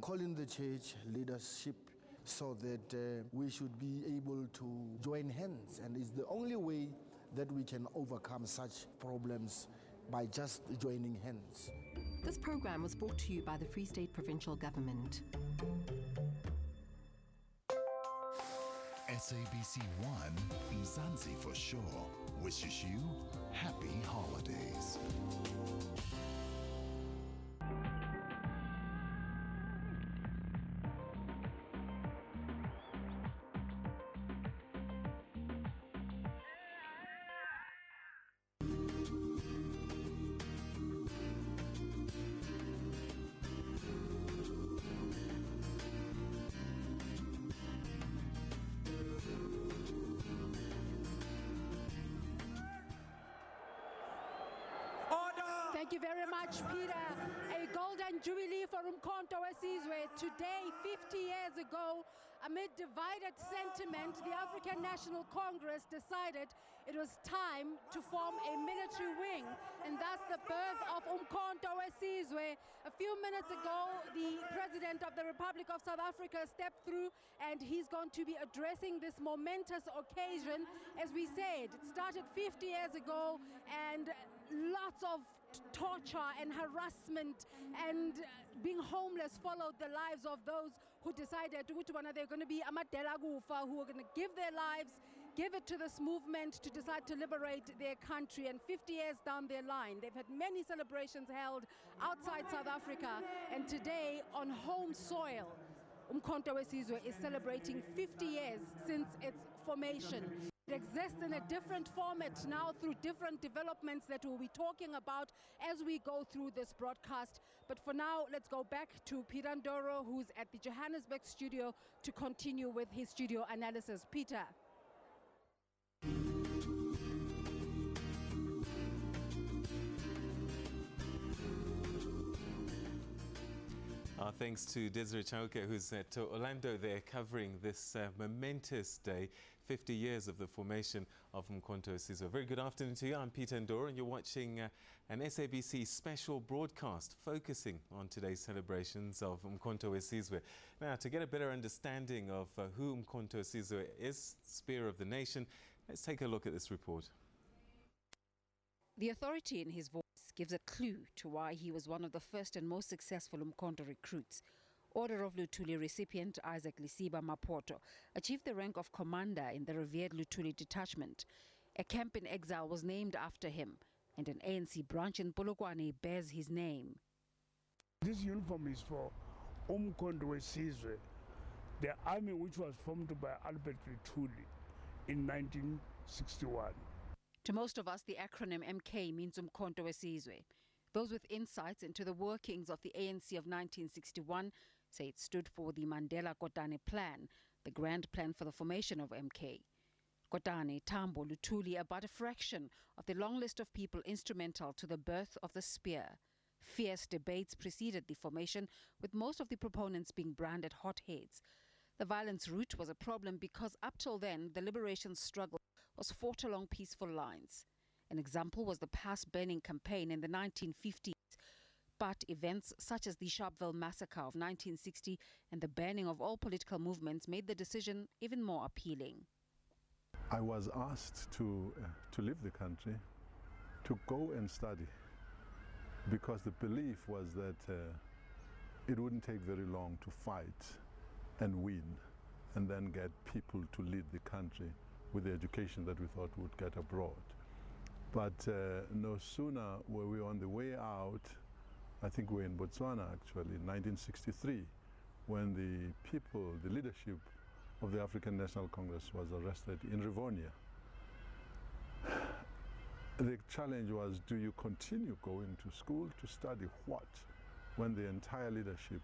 calling the church leadership so that we should be able to join hands, and it's the only way that we can overcome such problems, by just joining hands. This program was brought to you by the Free State Provincial Government. SABC 1 Mzansi for sure wishes you happy holidays. Thank you very much, Peter. A golden jubilee for uMkhonto weSizwe. Today, 50 years ago, amid divided sentiment, the African National Congress decided it was time to form a military wing, and thus the birth of uMkhonto weSizwe. A few minutes ago, the President of the Republic of South Africa stepped through, and he's going to be addressing this momentous occasion. As we said, it started 50 years ago, and lots of torture and harassment and being homeless followed the lives of those who decided which one are they going to be amadela kufa, who are going to give their lives, give it to this movement to decide to liberate their country. And 50 years down their line, they've had many celebrations held outside South Africa, and today on home soil, uMkhonto weSizwe is celebrating 50 years since its formation. It exists in a different format now through different developments that we'll be talking about as we go through this broadcast. But for now, let's go back to Peter Ndoro, who's at the Johannesburg studio, to continue with his studio analysis. Peter. Our thanks to Desiree Chauke, who's at Orlando there covering this momentous day, 50 years of the formation of uMkhonto weSizwe. Very good afternoon to you. I'm Peter Ndoro, and you're watching an SABC special broadcast focusing on today's celebrations of uMkhonto weSizwe. Now, to get a better understanding of who uMkhonto weSizwe is, spear of the nation, let's take a look at this report. The authority in his voice gives a clue to why he was one of the first and most successful uMkhonto recruits. Order of Luthuli recipient Isaac Lisiba Mapoto achieved the rank of commander in the revered Luthuli detachment. A camp in exile was named after him, and an ANC branch in Polokwane bears his name. This uniform is for uMkhonto weSizwe, the army which was formed by Albert Luthuli in 1961. To most of us, the acronym MK means uMkhonto weSizwe. Those with insights into the workings of the ANC of 1961 say it stood for the Mandela-Kotane Plan, the grand plan for the formation of MK. Kotane, Tambo, Luthuli are but a fraction of the long list of people instrumental to the birth of the spear. Fierce debates preceded the formation, with most of the proponents being branded hotheads. The violence route was a problem because up till then, the liberation struggle was fought along peaceful lines. An example was the pass-burning campaign in the 1950s. But events such as the Sharpeville massacre of 1960 and the banning of all political movements made the decision even more appealing. I was asked to leave the country, to go and study, because the belief was that it wouldn't take very long to fight and win, and then get people to lead the country with the education that we thought would get abroad. But no sooner were we on the way out, I think we were in Botswana actually, in 1963, when the people, the leadership of the African National Congress was arrested in Rivonia. The challenge was, do you continue going to school to study what, when the entire leadership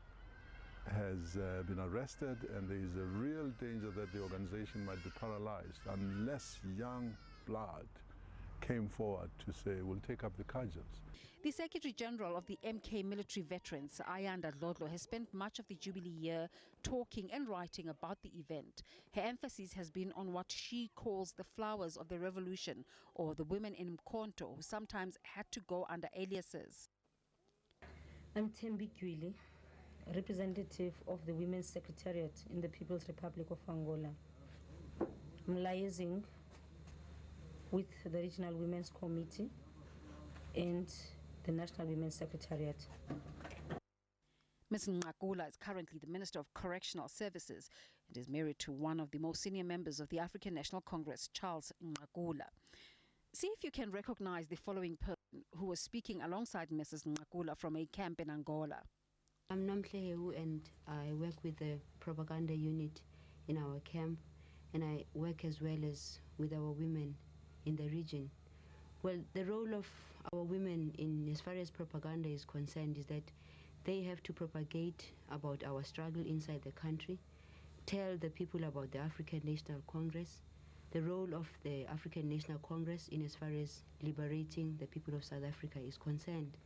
has been arrested and there is a real danger that the organization might be paralyzed unless young blood came forward to say, we'll take up the cudgels. The Secretary General of the MK military veterans, Ayanda Dlodlo, has spent much of the Jubilee year talking and writing about the event. Her emphasis has been on what she calls the flowers of the revolution, or the women in uMkhonto who sometimes had to go under aliases. I'm Thembi Gwili. representative of the Women's Secretariat in the People's Republic of Angola. I'm liaising with the Regional Women's Committee and the National Women's Secretariat. Ms. Ngqakula is currently the Minister of Correctional Services and is married to one of the most senior members of the African National Congress, Charles Ngqakula. See if you can recognize the following person who was speaking alongside Mrs. Ngqakula from a camp in Angola. I'm Nomhlehu and I work with the propaganda unit in our camp, and I work as well as with our women in the region. Well, the role of our women in as far as propaganda is concerned is that they have to propagate about our struggle inside the country, tell the people about the African National Congress, the role of the African National Congress in as far as liberating the people of South Africa is concerned.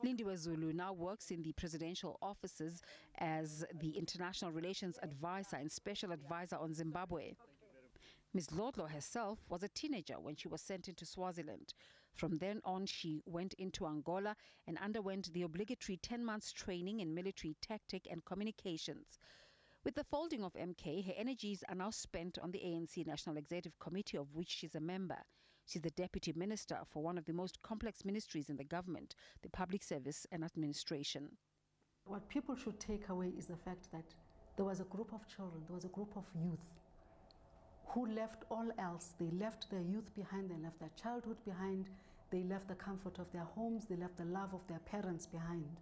Lindiwe Zulu now works in the presidential offices as the International Relations Advisor and Special Advisor on Zimbabwe. Ms. Lodlo herself was a teenager when she was sent into Swaziland. From then on, she went into Angola and underwent the obligatory 10 months training in military tactic and communications. With the folding of MK, her energies are now spent on the ANC National Executive Committee, of which she's a member. She's the Deputy Minister for one of the most complex ministries in the government, the Public Service and Administration. What people should take away is the fact that there was a group of children, there was a group of youth who left all else. They left their youth behind, they left their childhood behind, they left the comfort of their homes, they left the love of their parents behind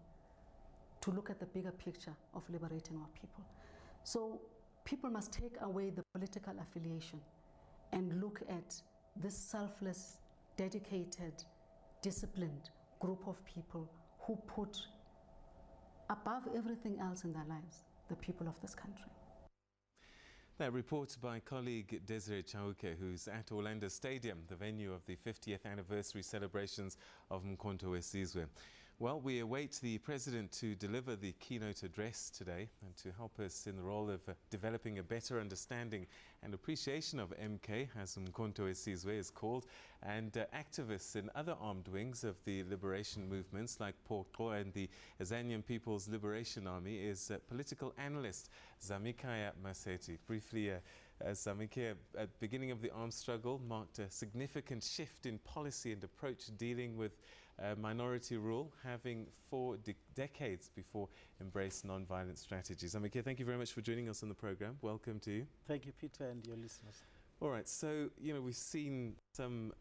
to look at the bigger picture of liberating our people. So people must take away the political affiliation and look at this selfless, dedicated, disciplined group of people who put above everything else in their lives the people of this country. That report by colleague Desiree Chauke, who's at Orlando Stadium, the venue of the 50th anniversary celebrations of uMkhonto weSizwe. Well, we await the President to deliver the keynote address today and to help us in the role of developing a better understanding and appreciation of MK, as uMkhonto weSizwe is called, and activists in other armed wings of the liberation movements like Poqo and the Azanian People's Liberation Army is political analyst Zamikaya Maseti. Briefly, Zamikaya, at the beginning of the armed struggle marked a significant shift in policy and approach dealing with minority rule, having for decades before embraced non-violent strategies. Zamikaya, thank you very much for joining us on the program. Welcome to you. Thank you, Peter, and your listeners. All right, so, we've seen some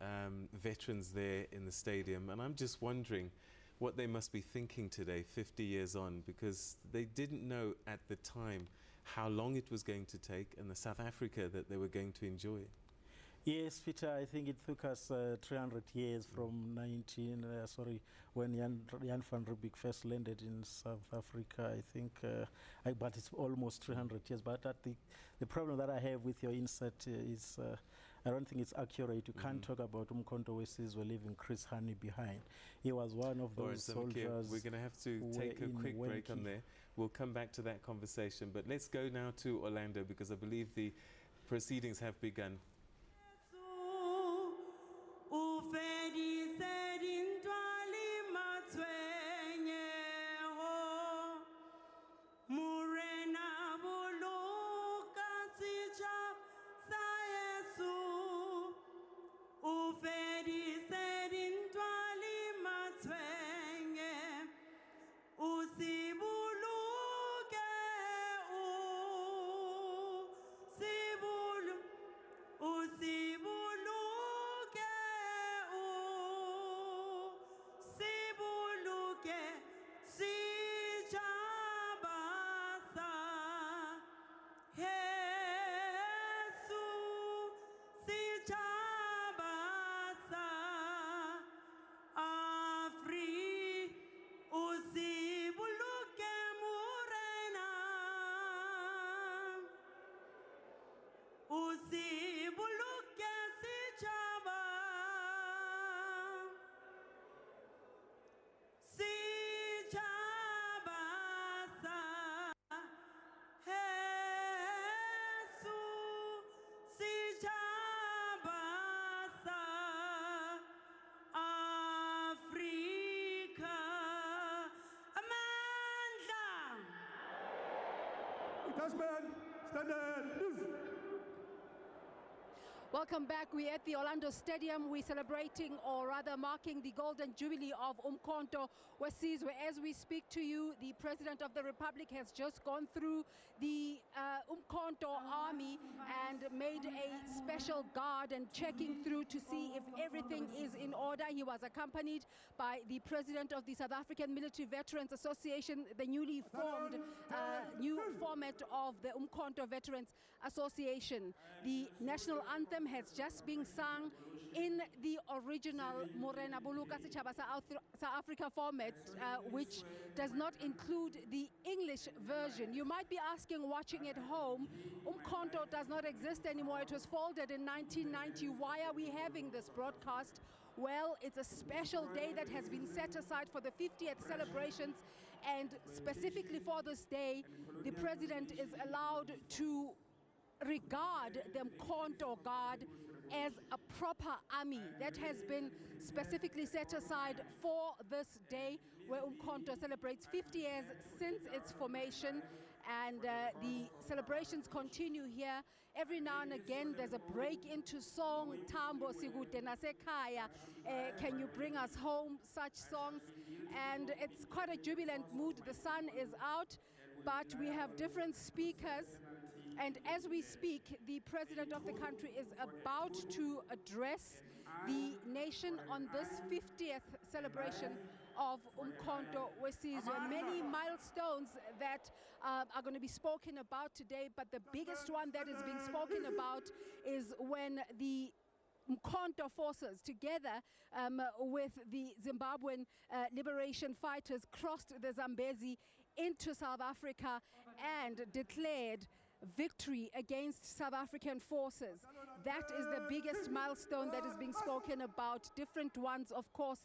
veterans there in the stadium, and I'm just wondering what they must be thinking today, 50 years on, because they didn't know at the time how long it was going to take and the South Africa that they were going to enjoy. Yes, Peter, I think it took us 300 years from when Jan van Riebeeck first landed in South Africa, I think, but it's almost 300 years. But the problem that I have with your insert is I don't think it's accurate. You can't talk about uMkhonto weSizwe leaving Chris Hani behind. He was one of those soldiers. We're going to have to take a quick break on there. We'll come back to that conversation. But let's go now to Orlando, because I believe the proceedings have begun. Detachment, standard, move. Welcome back. We're at the Orlando Stadium. We're celebrating, or rather marking, the Golden Jubilee of uMkhonto weSizwe. As we speak to you, the President of the Republic has just gone through the uMkhonto army and made a special guard and checking through to see if everything is in order. He was accompanied by the President of the South African Military Veterans Association, the newly formed new format of the uMkhonto Veterans Association. The national anthem has just been sung in the original Morena Buluka Sechaba South Africa format, which does not include the English version. You might be asking, watching at home, uMkhonto does not exist anymore. It was folded in 1990. Why are we having this broadcast? Well, it's a special day that has been set aside for the 50th celebrations, and specifically for this day, the President is allowed to regard the uMkhonto Guard as a proper army that has been specifically set aside for this day, where uMkhonto celebrates 50 years since its formation, and the celebrations continue here. Every now and again there's a break into song, Tambo Sikude Nasekhaya, Can You Bring Us Home, such songs, and it's quite a jubilant mood. The sun is out, but we have different speakers. And as we speak, the President of the country is about to address the nation on this 50th celebration of uMkhonto weSizwe. Many milestones that are going to be spoken about today, but the biggest one that is being spoken about is when the uMkhonto forces, together with the Zimbabwean liberation fighters, crossed the Zambezi into South Africa and declared victory against South African forces. That is the biggest milestone that is being spoken about. Different ones, of course,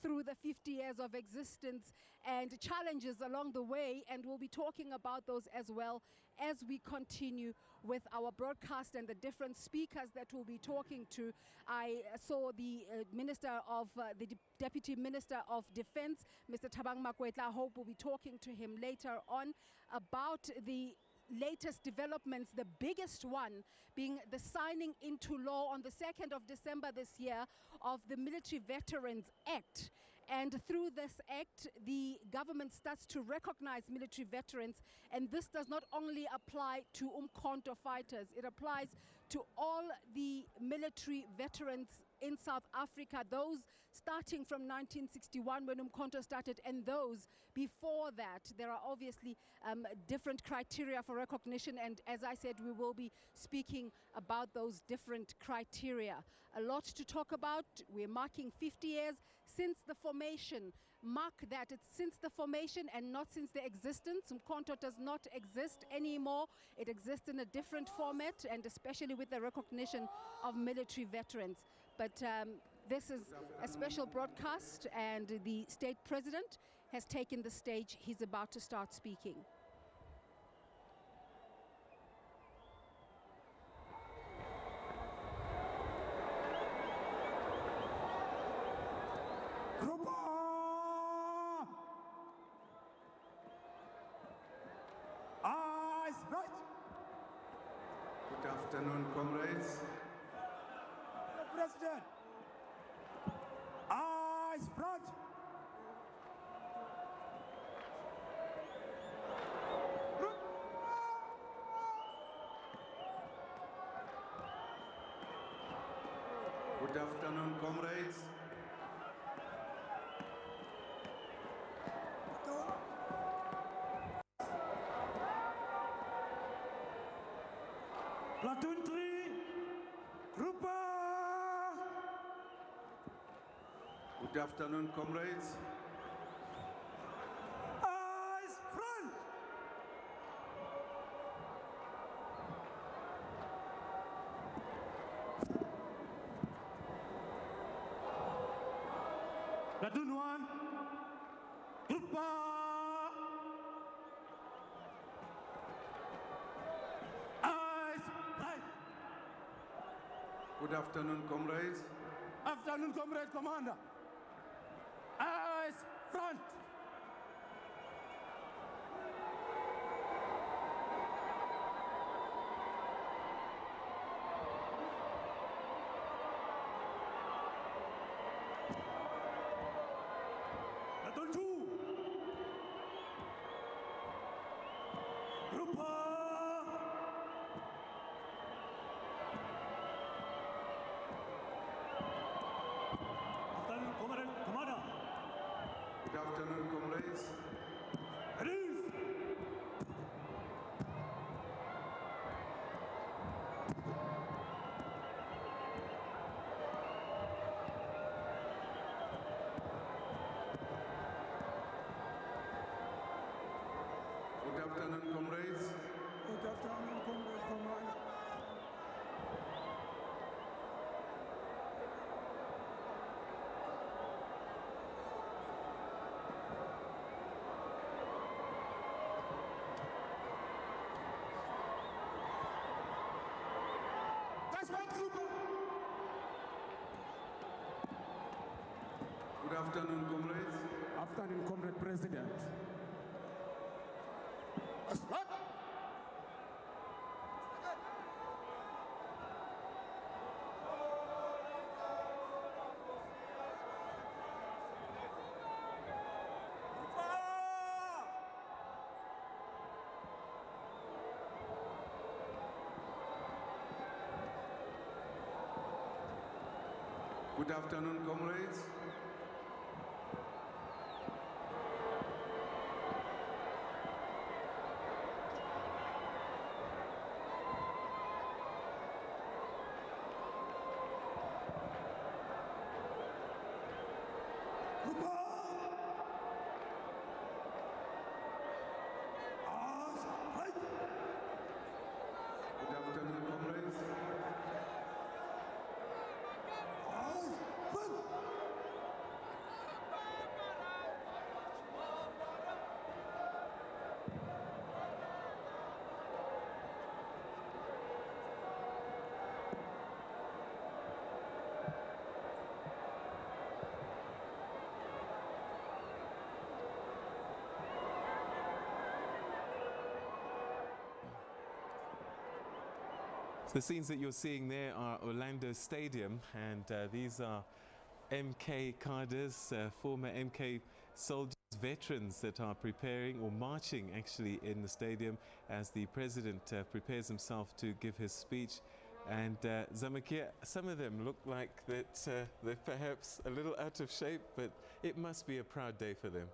through the 50 years of existence, and challenges along the way, and we'll be talking about those as well as we continue with our broadcast and the different speakers that we'll be talking to. I saw the Deputy Minister of Defense, Mr. Thabang Makwetla. I hope we'll be talking to him later on about the latest developments, the biggest one being the signing into law on the 2nd of December this year of the Military Veterans Act. And through this act, the government starts to recognize military veterans, and this does not only apply to uMkhonto fighters, it applies to all the military veterans in South Africa, those starting from 1961 when uMkhonto started, and those before that. There are obviously different criteria for recognition, and as I said, we will be speaking about those different criteria. A lot to talk about. We're marking 50 years since the formation. Mark that, it's since the formation and not since the existence. uMkhonto does not exist anymore. It exists in a different format, and especially with the recognition of military veterans. But this is a special broadcast, and the state president has taken the stage. He's about to start speaking. Good afternoon, comrades. President, eyes front. Good afternoon, comrades. Platoon 3, group up. Good afternoon, comrades. Eyes front. Platoon 1, group up. Good afternoon, comrades. Afternoon, comrade commander. Eyes front. Good afternoon, comrades. Good afternoon, comrades. Good afternoon, comrades. Good afternoon, comrades. Afternoon, Comrade President. Good afternoon, comrades. Good afternoon, comrades. The scenes that you're seeing there are Orlando Stadium, and these are MK cadres, former MK soldiers, veterans that are preparing or marching actually in the stadium as the president prepares himself to give his speech. And Zamakia, some of them look like that they're perhaps a little out of shape, but it must be a proud day for them.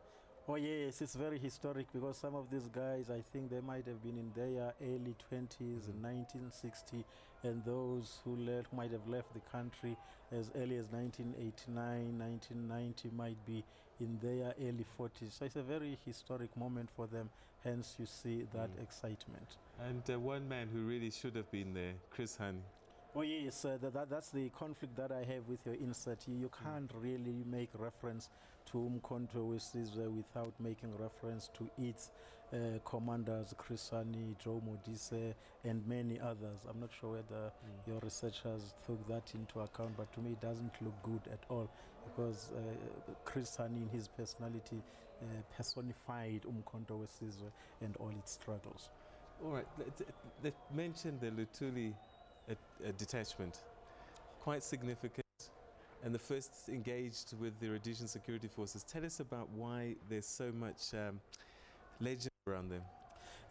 Oh yes, it's very historic because some of these guys, I think they might have been in their early 20s in 1960, and those who might have left the country as early as 1989, 1990 might be in their early 40s. So it's a very historic moment for them, hence you see that excitement. And one man who really should have been there, Chris Hani. Oh yes, that's the conflict that I have with your insert. You can't really make reference to uMkhonto weSizwe without making reference to its commanders, Chris Hani, Joe Modise, and many others. I'm not sure whether your researchers took that into account, but to me it doesn't look good at all, because Chris Hani in his personality personified uMkhonto weSizwe and all its struggles. All right, they mentioned the Lutuli detachment, quite significant, and the first engaged with the Rhodesian security forces. Tell us about why there's so much legend around them.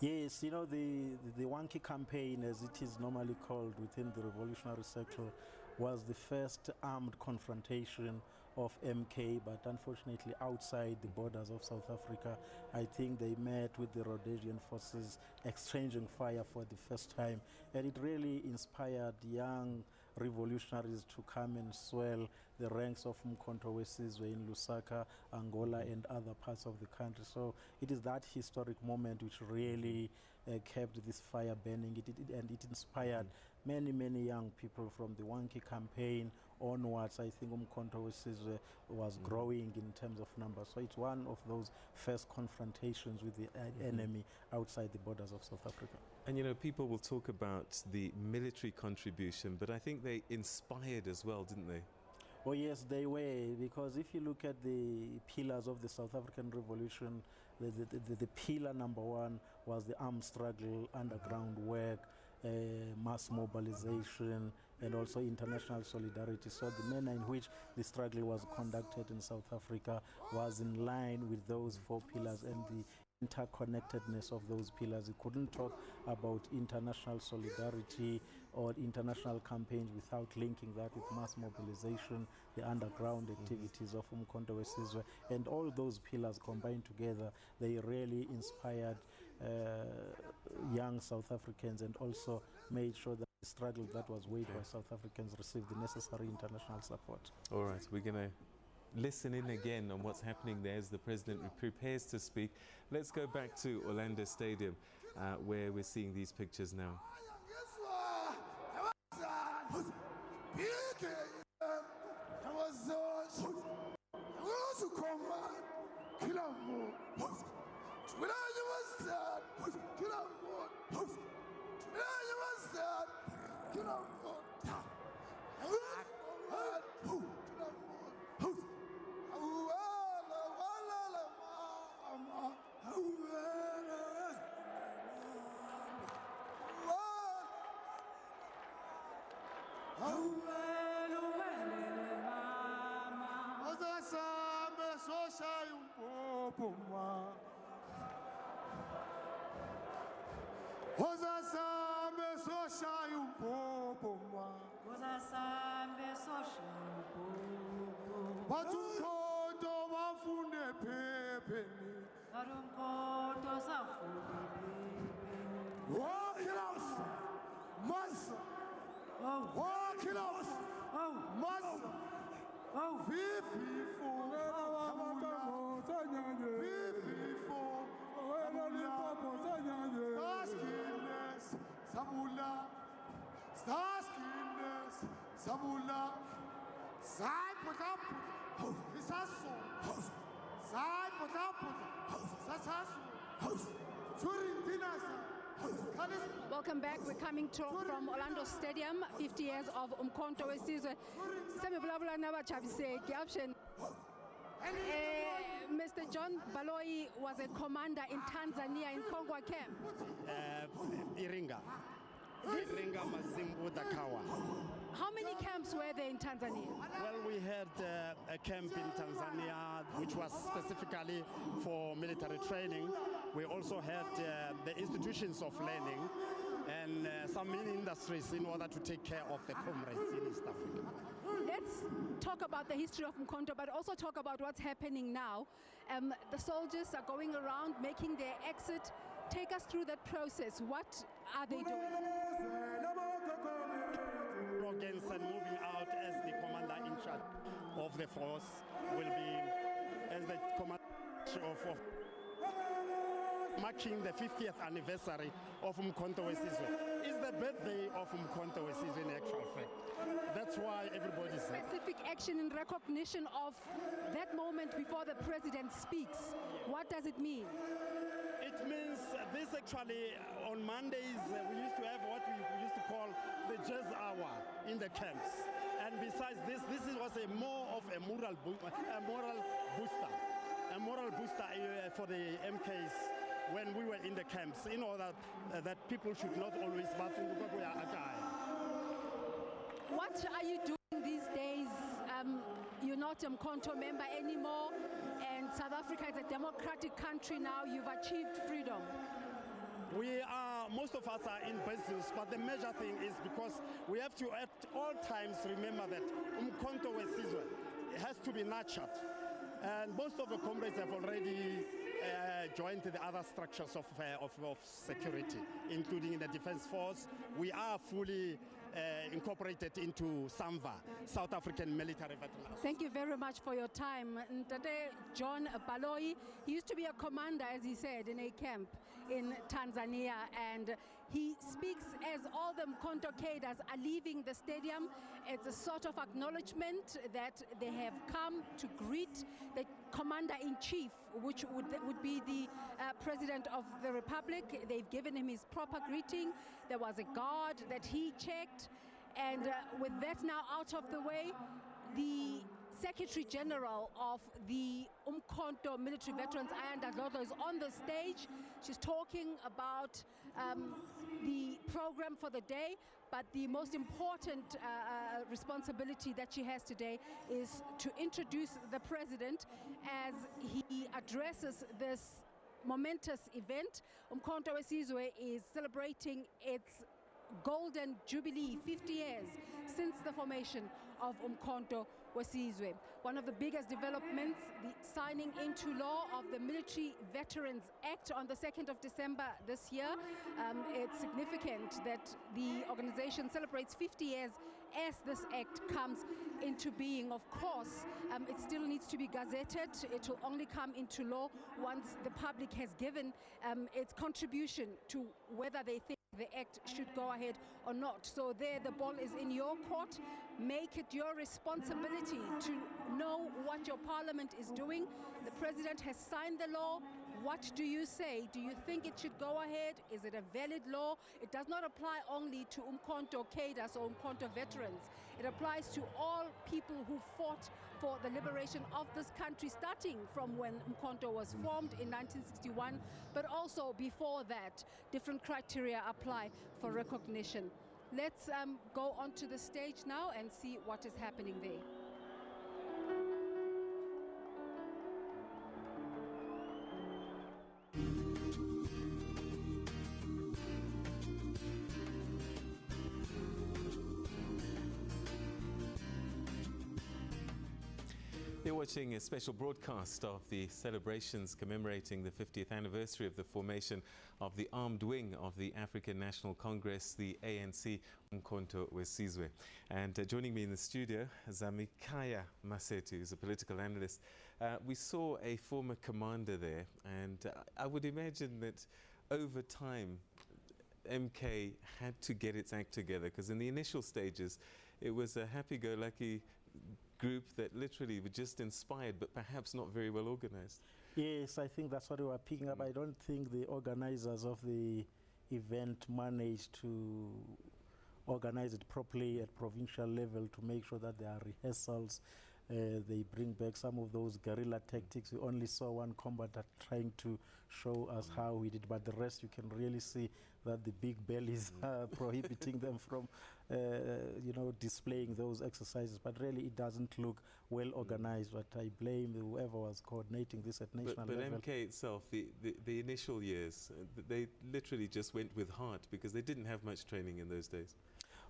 Yes, you know, the Wanki campaign, as it is normally called within the revolutionary circle, was the first armed confrontation of MK, but unfortunately outside the borders of South Africa. I think they met with the Rhodesian forces, exchanging fire for the first time, and it really inspired young revolutionaries to come and swell the ranks of uMkhonto weSizwe in Lusaka, Angola, and other parts of the country. So it is that historic moment which really kept this fire burning, and it inspired many young people from the Wanki campaign onwards. I think uMkhonto weSizwe was growing in terms of numbers. So it's one of those first confrontations with the enemy outside the borders of South Africa. And you know, people will talk about the military contribution, but I think they inspired as well, didn't they? Oh yes, they were, because if you look at the pillars of the South African Revolution, the pillar number one was the armed struggle, underground work, mass mobilization, and also international solidarity. So the manner in which the struggle was conducted in South Africa was in line with those four pillars, and the interconnectedness of those pillars. He couldn't talk about international solidarity or international campaigns without linking that with mass mobilization, the underground activities of uMkhonto weSizwe, and all those pillars combined together, they really inspired young South Africans, and also made sure that the struggle that was waged by South Africans received the necessary international support. All right, we're going to listen in again on what's happening there as the president prepares to speak. Let's go back to Orlando Stadium, where we're seeing these pictures now. Welcome back. We're coming from Orlando Stadium, 50 years of uMkhonto weSizwe. Mr. John Baloyi was a commander in Tanzania in Kongwa camp. Iringa Mazimbu Dakawa. How many camps were there in Tanzania? Well, we had a camp in Tanzania which was specifically for military training. We also had the institutions of learning and some mini industries in order to take care of the comrades in East Africa. Let's talk about the history of uMkhonto, but also talk about what's happening now. The soldiers are going around making their exit. Take us through that process. What are they doing? Slogans and moving out as the commander in charge of the force will be as the commander of marking the 50th anniversary of uMkhonto weSizwe. It's the birthday of uMkhonto weSizwe in actual fact. That's why everybody's here. Specific action in recognition of that moment before the president speaks. What does it mean? It means this actually, on Mondays, we used to have what we used to call the jazz hour in the camps. And besides this was more of a moral booster for the MKs when we were in the camps, in order that people should not always What are you doing these days? You're not a uMkhonto member anymore, and South Africa is a democratic country now. You've achieved freedom. Most of us are in business, but the major thing is because we have to at all times remember that uMkhonto weSizwe has to be nurtured. And most of the comrades have already joined the other structures of security, including the Defence Force. We are fully incorporated into SAMVA, South African Military Veterans. Thank you very much for your time. Ntate John Baloyi, he used to be a commander, as he said, in a camp in Tanzania, and he speaks as all the uMkhonto cadres are leaving the stadium. It's a sort of acknowledgement that they have come to greet the commander-in-chief, which would be the President of the Republic. They've given him his proper greeting. There was a guard that he checked, and with that now out of the way, the Secretary General of the uMkhonto Military Veterans, Ayanda Dlodlo, is on the stage. She's talking about the program for the day, but the most important responsibility that she has today is to introduce the president as he addresses this momentous event. uMkhonto weSizwe is celebrating its golden jubilee, 50 years since the formation of uMkhonto weSizwe. One of the biggest developments, the signing into law of the Military Veterans Act on the 2nd of December this year. It's significant that the organization celebrates 50 years as this act comes into being. Of course, it still needs to be gazetted. It will only come into law once the public has given its contribution to whether they think the act should go ahead or not. So there, the ball is in your court. Make it your responsibility to know what your parliament is doing. The president has signed the law. What do you say? Do you think it should go ahead? Is it a valid law? It does not apply only to uMkhonto cadres or uMkhonto veterans. It applies to all people who fought for the liberation of this country, starting from when uMkhonto was formed in 1961, but also before that. Different criteria apply for recognition. Let's go onto the stage now and see what is happening there. You're watching a special broadcast of the celebrations commemorating the 50th anniversary of the formation of the armed wing of the African National Congress, the ANC, uMkhonto weSizwe. And joining me in the studio, Zamikaya Masetu, who's a political analyst. We saw a former commander there, and I would imagine that over time, MK had to get its act together, because in the initial stages, it was a happy-go-lucky group that literally were just inspired, but perhaps not very well organized. Yes, I think that's what we were picking up. I don't think the organizers of the event managed to organize it properly at provincial level to make sure that there are rehearsals. They bring back some of those guerrilla tactics. We only saw one combatant trying to show us how we did, but the rest you can really see that the big bellies are prohibiting them from displaying those exercises. But really it doesn't look well organized, but I blame whoever was coordinating this at national level. But MK itself, the initial years, they literally just went with heart, because they didn't have much training in those days.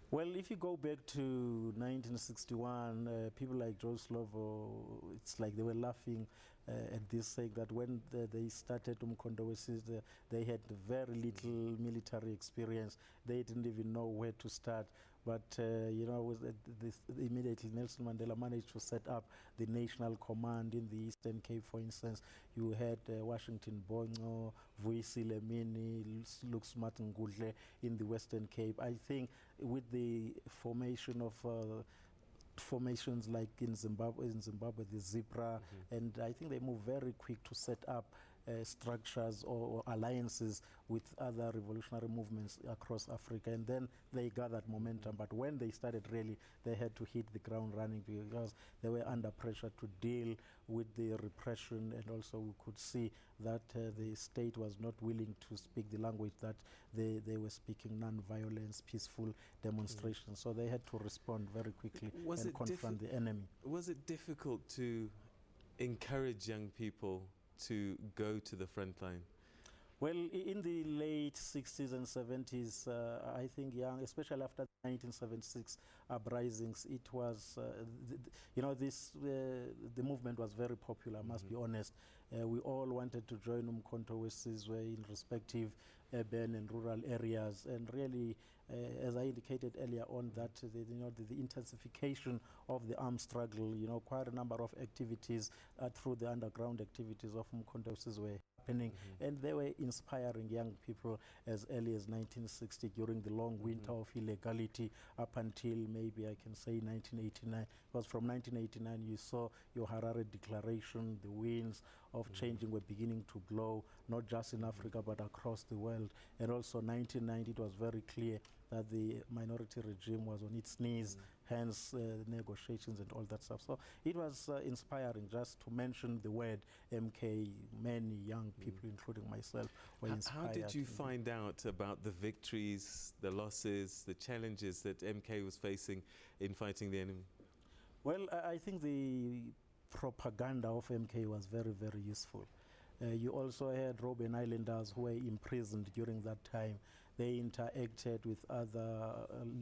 Well, if you go back to 1961, people like Joe Slovo, it's like they were laughing at this, saying that when they started uMkhonto weSizwe, they had very little military experience. They didn't even know where to start. But, immediately Nelson Mandela managed to set up the National Command in the Eastern Cape, for instance. You had Washington Bongo, weSizwe Mini, Lux Matungudle in the Western Cape. I think with the formation of formations like in Zimbabwe, the Zipra, and I think they moved very quick to set up structures or alliances with other revolutionary movements across Africa, and then they gathered momentum. But when they started, really, they had to hit the ground running, because they were under pressure to deal with the repression, and also we could see that the state was not willing to speak the language that they were speaking, non-violence, peaceful demonstrations. So they had to respond very quickly and confront the enemy. Was it difficult to encourage young people to go to the front line? Well, in the late 60s and 70s, I think especially after the 1976 uprisings, it was, the movement was very popular, I must be honest. We all wanted to join uMkhonto weSizwe in respective urban and rural areas, and really, as I indicated earlier on, that the intensification of the armed struggle, quite a number of activities through the underground activities of uMkhonto weSizwe happening, and they were inspiring young people as early as 1960 during the long winter of illegality up until maybe I can say 1989. Because from 1989 you saw your Harare Declaration, the winds of changing were beginning to blow, not just in Africa but across the world. And also 1990 it was very clear that the minority regime was on its knees, hence negotiations and all that stuff. So it was inspiring. Just to mention the word MK, many young people, including myself, were inspired. How did you find out about the victories, the losses, the challenges that MK was facing in fighting the enemy? Well, I think the propaganda of MK was very, very useful. You also had Robben Islanders who were imprisoned during that time. They interacted with other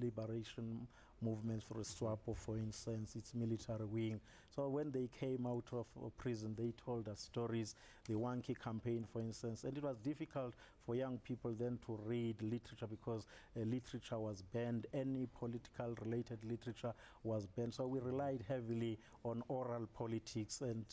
liberation movements, for SWAPO, for instance, its military wing. So when they came out of prison, they told us stories, the Wankie campaign, for instance, and it was difficult for young people then to read literature because literature was banned. Any political related literature was banned. So we relied heavily on oral politics, and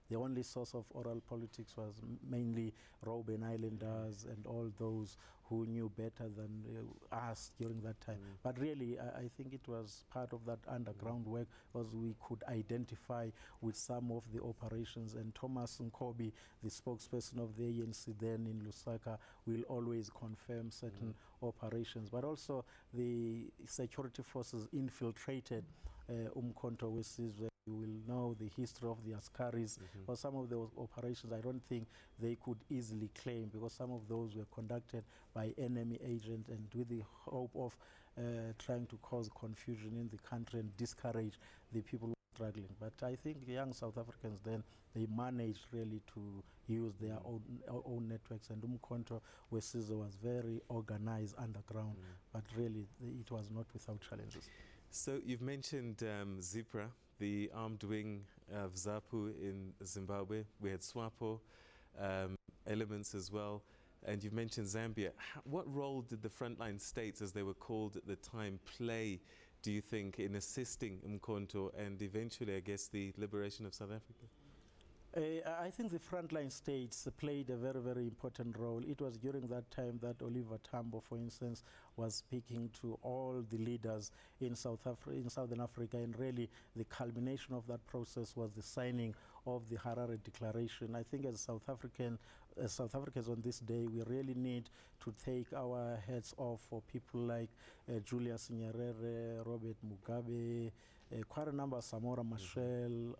the only source of oral politics was mainly Robben Islanders and all those who knew better than us during that time. But really, I think it was part of that underground work, because we could identify with some of the operations. And Thomas Nkobi, the spokesperson of the ANC then in Lusaka, will always confirm certain operations. But also the security forces infiltrated uMkhonto weSizwe. You will know the history of the Askaris. For some of those operations, I don't think they could easily claim, because some of those were conducted by enemy agents and with the hope of trying to cause confusion in the country and discourage the people who are struggling. But I think the young South Africans then, they managed really to use their own networks, and uMkhonto weSizwe was very organized underground, but really it was not without challenges. So you've mentioned ZIPRA, the armed wing of ZAPU in Zimbabwe. We had SWAPO elements as well. And you've mentioned Zambia. What role did the frontline states, as they were called at the time, play, do you think, in assisting uMkhonto and eventually, I guess, the liberation of South Africa? I think the frontline states played a very, very important role. It was during that time that Oliver Tambo, for instance, was speaking to all the leaders in Southern Africa, and really the culmination of that process was the signing of the Harare Declaration. I think as South Africans on this day, we really need to take our heads off for people like Julius Nyerere, Robert Mugabe, quite a number, Samora Machel,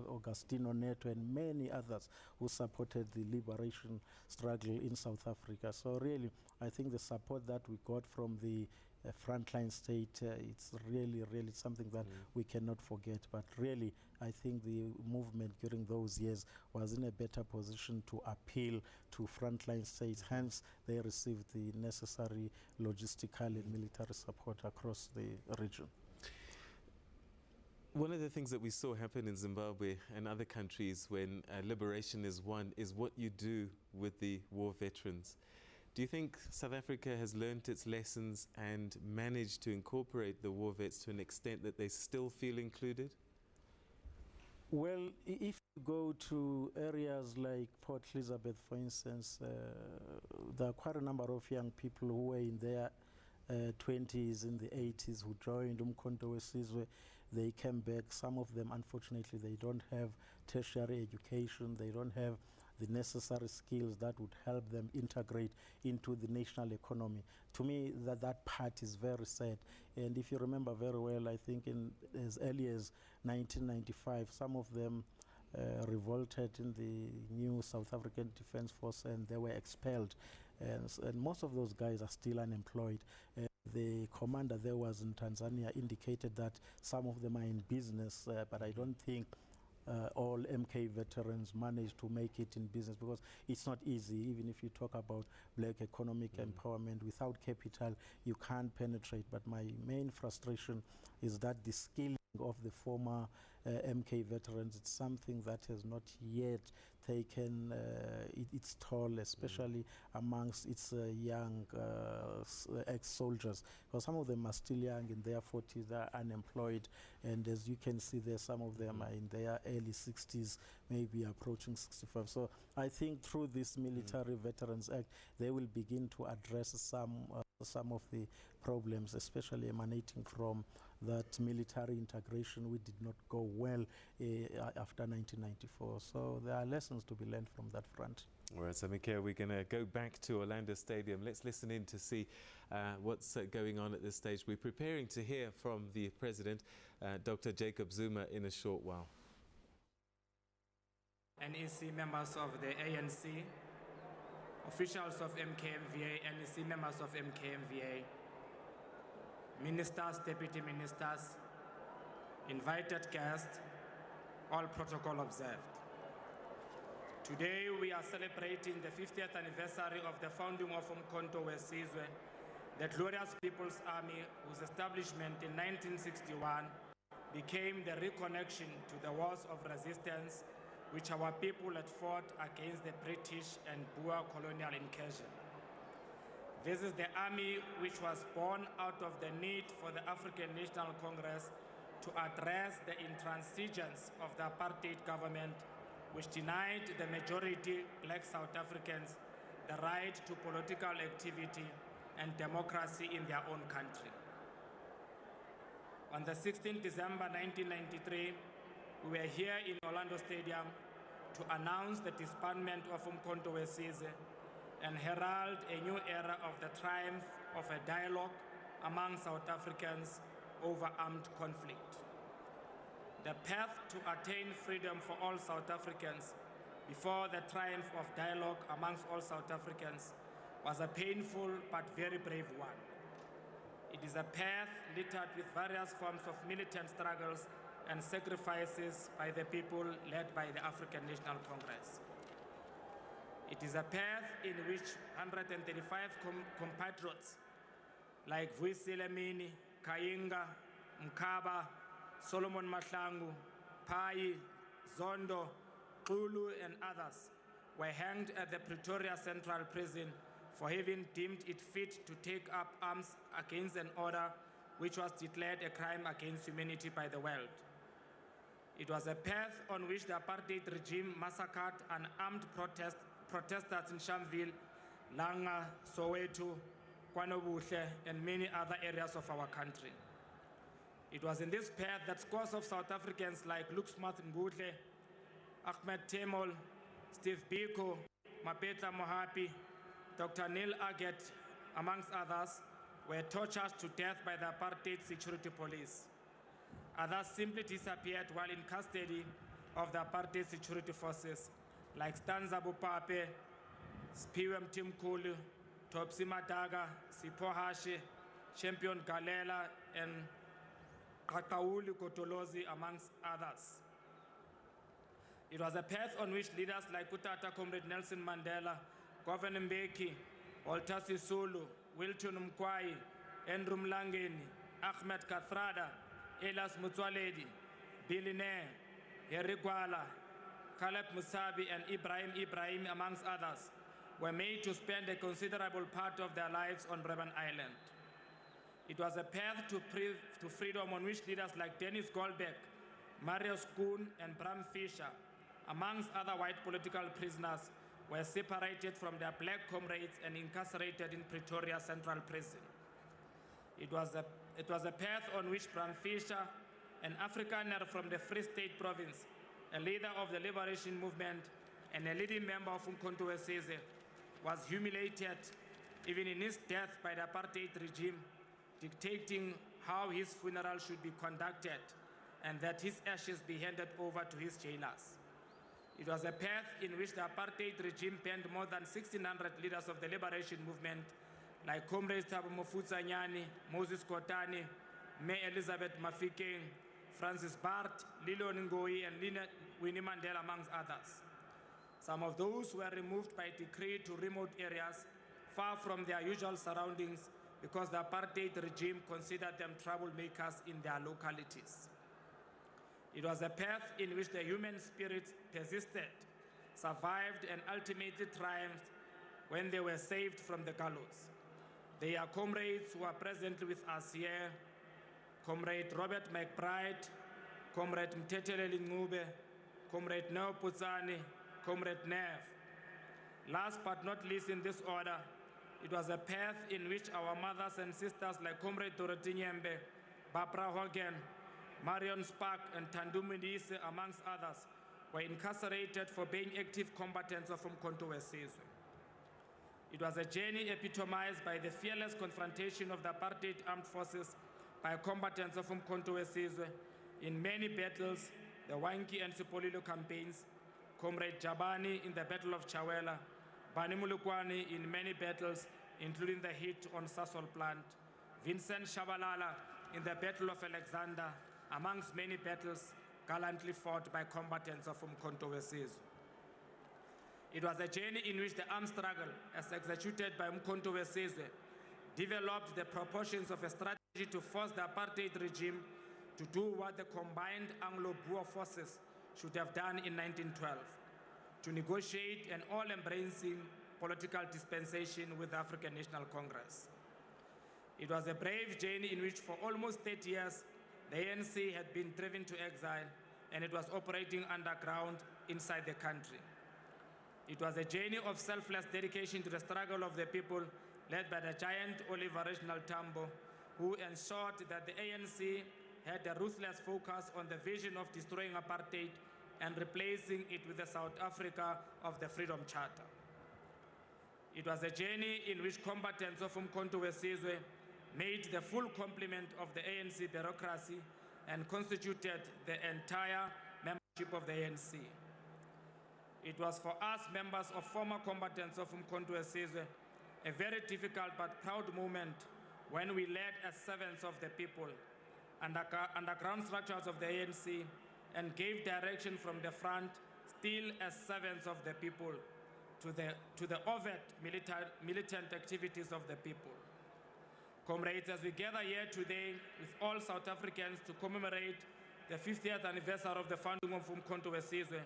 Augustino Neto, and many others who supported the liberation struggle in South Africa. So really, I think the support that we got from the frontline state, it's really, really something that we cannot forget. But really, I think the movement during those years was in a better position to appeal to frontline states. Hence, they received the necessary logistical and military support across the region. One of the things that we saw happen in Zimbabwe and other countries when liberation is won is what you do with the war veterans. Do you think South Africa has learnt its lessons and managed to incorporate the war vets to an extent that they still feel included? Well, if you go to areas like Port Elizabeth, for instance, there are quite a number of young people who were in their 20s, in the 80s, who joined uMkhonto weSizwe. They came back. Some of them, unfortunately, they don't have tertiary education. They don't have the necessary skills that would help them integrate into the national economy. To me, that part is very sad. And if you remember very well, I think in as early as 1995, some of them revolted in the new South African Defence Force, and they were expelled. And most of those guys are still unemployed. The commander there was in Tanzania indicated that some of them are in business, but I don't think all MK veterans manage to make it in business, because it's not easy. Even if you talk about black economic empowerment, without capital, you can't penetrate. But my main frustration is that the skilling of the former MK veterans, it's something that has not yet taken its toll, especially amongst its young ex-soldiers, because some of them are still young, in their 40s, they are unemployed, and as you can see there, some of them are in their early 60s, maybe approaching 65. So I think through this Military Veterans Act, they will begin to address some of the problems, especially emanating from that military integration which did not go well after 1994. So there are lessons to be learned from that front. All right, so Mikhail, we're going to go back to Orlando Stadium. Let's listen in to see what's going on at this stage. We're preparing to hear from the President, Dr. Jacob Zuma, in a short while. NEC members of the ANC, officials of MKMVA, NEC members of MKMVA, ministers, deputy ministers, invited guests, all protocol observed. Today we are celebrating the 50th anniversary of the founding of uMkhonto weSizwe, the glorious People's Army whose establishment in 1961 became the reconnection to the wars of resistance which our people had fought against the British and Boer colonial incursion. This is the army which was born out of the need for the African National Congress to address the intransigence of the apartheid government, which denied the majority black South Africans the right to political activity and democracy in their own country. On the 16th December 1993, we were here in Orlando Stadium to announce the disbandment of uMkhonto weSizwe and herald a new era of the triumph of a dialogue among South Africans over armed conflict. The path to attain freedom for all South Africans before the triumph of dialogue amongst all South Africans was a painful but very brave one. It is a path littered with various forms of militant struggles and sacrifices by the people led by the African National Congress. It is a path in which 135 compatriots like weSizwe, Kayinga, Mkaba, Solomon Mahlangu, Pai, Zondo, Xulu, and others were hanged at the Pretoria Central Prison for having deemed it fit to take up arms against an order which was declared a crime against humanity by the world. It was a path on which the apartheid regime massacred unarmed protesters in Shamville, Langa, Soweto, KwaNobuhle, and many other areas of our country. It was in this path that scores of South Africans like Luke Ngudle, Ahmed Temol, Steve Biko, Mapetla Mohapi, Dr. Neil Agat, amongst others, were tortured to death by the apartheid security police. Others simply disappeared while in custody of the apartheid security forces, like Stanza Bupape, Spiwem Timkulu, Topsi Madaga, Sipho Hashe, Champion Guerilla, and Kakauli Kotolozi, amongst others. It was a path on which leaders like Kutata Comrade Nelson Mandela, Governor Mbeki, Walter Sisulu, Wilton Mkwai, Andrew Mlangeni, Ahmed Kathrada, Elias Mutwaledi, Billionaire, Harry Gwala, Caleb Musabi, and Ibrahim, amongst others, were made to spend a considerable part of their lives on Robben Island. It was a path to freedom on which leaders like Dennis Goldberg, Marius Kuhn, and Bram Fischer, amongst other white political prisoners, were separated from their black comrades and incarcerated in Pretoria Central Prison. It was a path on which Bram Fischer, an Afrikaner from the Free State Province, a leader of the liberation movement, and a leading member of uMkhonto weSizwe, was humiliated even in his death by the apartheid regime, dictating how his funeral should be conducted and that his ashes be handed over to his jailers. It was a path in which the apartheid regime banned more than 1,600 leaders of the liberation movement, like Comrades Thabo Mofutsa-Nyane, Moses Kotane, May Elizabeth Mafikeng, Francis Bart, Lilo Ngoyi, and Winnie Mandela, amongst others. Some of those were removed by decree to remote areas far from their usual surroundings because the apartheid regime considered them troublemakers in their localities. It was a path in which the human spirit persisted, survived, and ultimately triumphed when they were saved from the gallows. They are comrades who are presently with us here: Comrade Robert McBride, Comrade Mtetele Ngube, Comrade Neo Putsani, Comrade Nev. Last but not least in this order, it was a path in which our mothers and sisters like Comrade Dorothy Nyembe, Barbara Hogan, Marion Spark, and Tandu Mdise, amongst others, were incarcerated for being active combatants of uMkhonto weSizwe. It was a journey epitomized by the fearless confrontation of the apartheid armed forces by combatants of uMkhonto weSizwe in many battles, the Wanki and Sipolilo campaigns, Comrade Jabani in the Battle of Chawela, Bani Mulukwani in many battles, including the hit on Sasol plant, Vincent Shabalala in the Battle of Alexander, amongst many battles gallantly fought by combatants of uMkhonto weSizwe. It was a journey in which the armed struggle, as executed by uMkhonto weSizwe, developed the proportions of a strategy to force the apartheid regime to do what the combined Anglo-Boer forces should have done in 1912, to negotiate an all-embracing political dispensation with the African National Congress. It was a brave journey in which for almost 30 years, the ANC had been driven to exile and it was operating underground inside the country. It was a journey of selfless dedication to the struggle of the people led by the giant Oliver Reginald Tambo, who ensured that the ANC had a ruthless focus on the vision of destroying apartheid and replacing it with the South Africa of the Freedom Charter. It was a journey in which combatants of uMkhonto weSizwe made the full complement of the ANC bureaucracy and constituted the entire membership of the ANC. It was for us, members of former combatants of uMkhonto weSizwe, a very difficult but proud moment when we led as servants of the people, underground structures of the ANC, and gave direction from the front, still as servants of the people, to the overt militant activities of the people. Comrades, as we gather here today with all South Africans to commemorate the 50th anniversary of the founding of uMkhonto weSizwe,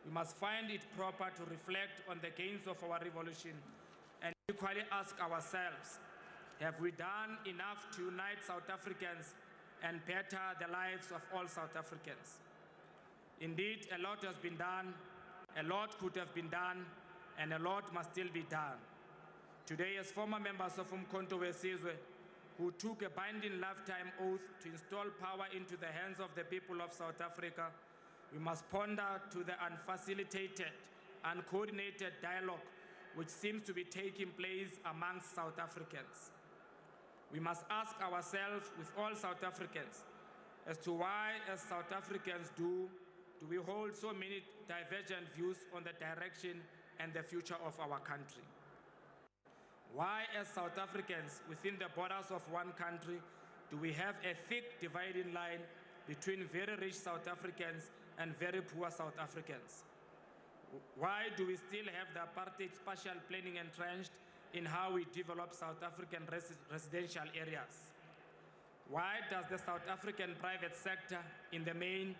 we must find it proper to reflect on the gains of our revolution and equally ask ourselves, have we done enough to unite South Africans and better the lives of all South Africans? Indeed, a lot has been done, a lot could have been done, and a lot must still be done. Today, as former members of uMkhonto weSizwe, who took a binding lifetime oath to install power into the hands of the people of South Africa, we must ponder to the unfacilitated, uncoordinated dialogue which seems to be taking place amongst South Africans. We must ask ourselves with all South Africans as to why, as South Africans do we hold so many divergent views on the direction and the future of our country? Why, as South Africans within the borders of one country, do we have a thick dividing line between very rich South Africans and very poor South Africans? Why do we still have the apartheid spatial planning entrenched in how we develop South African residential areas? Why does the South African private sector, in the main,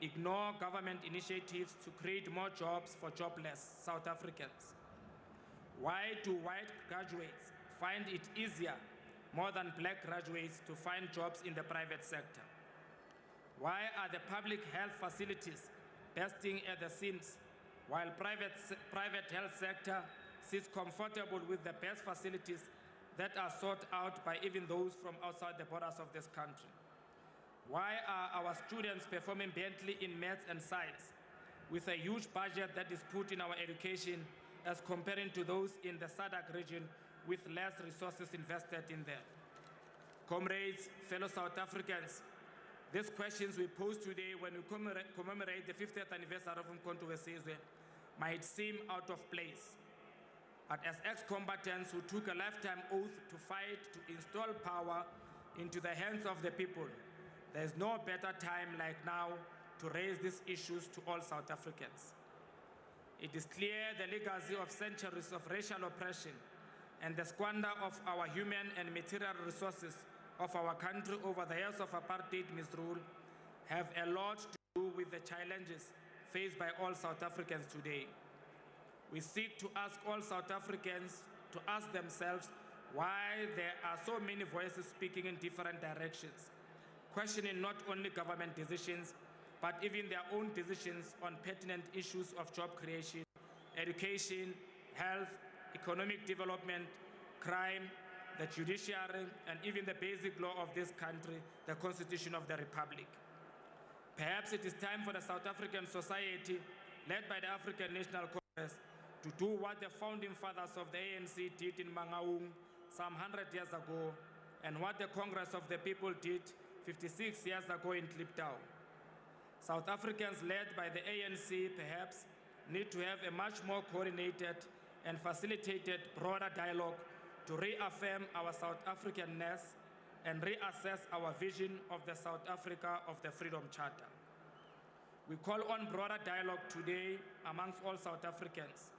ignore government initiatives to create more jobs for jobless South Africans? Why do white graduates find it easier, more than black graduates, to find jobs in the private sector? Why are the public health facilities bursting at the seams, while private health sector sits comfortable with the best facilities that are sought out by even those from outside the borders of this country? Why are our students performing badly in maths and science with a huge budget that is put in our education as comparing to those in the SADC region with less resources invested in them? Comrades, fellow South Africans, these questions we pose today when we commemorate the 50th anniversary of uMkhonto weSizwe might seem out of place. But as ex-combatants who took a lifetime oath to fight to install power into the hands of the people, there is no better time like now to raise these issues to all South Africans. It is clear the legacy of centuries of racial oppression and the squander of our human and material resources of our country over the years of apartheid misrule have a lot to do with the challenges faced by all South Africans today. We seek to ask all South Africans to ask themselves why there are so many voices speaking in different directions, questioning not only government decisions, but even their own decisions on pertinent issues of job creation, education, health, economic development, crime, the judiciary, and even the basic law of this country, the Constitution of the Republic. Perhaps it is time for the South African society, led by the African National Congress, to do what the founding fathers of the ANC did in Mangaung some 100 years ago, and what the Congress of the People did 56 years ago in Kliptown. South Africans led by the ANC perhaps need to have a much more coordinated and facilitated broader dialogue to reaffirm our South Africanness and reassess our vision of the South Africa of the Freedom Charter. We call on broader dialogue today amongst all South Africans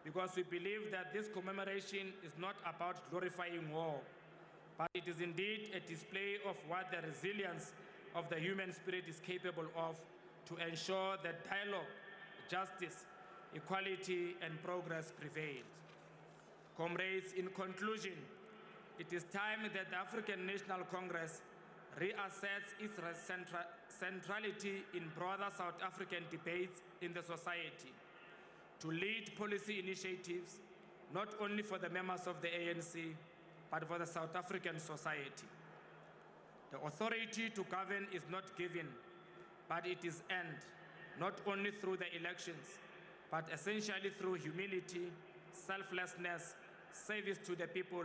because we believe that this commemoration is not about glorifying war, but it is indeed a display of what the resilience of the human spirit is capable of to ensure that dialogue, justice, equality, and progress prevail. Comrades, in conclusion, it is time that the African National Congress reassets its centrality in broader South African debates in the society, to lead policy initiatives not only for the members of the ANC, but for the South African society. The authority to govern is not given, but it is earned, not only through the elections, but essentially through humility, selflessness, service to the people,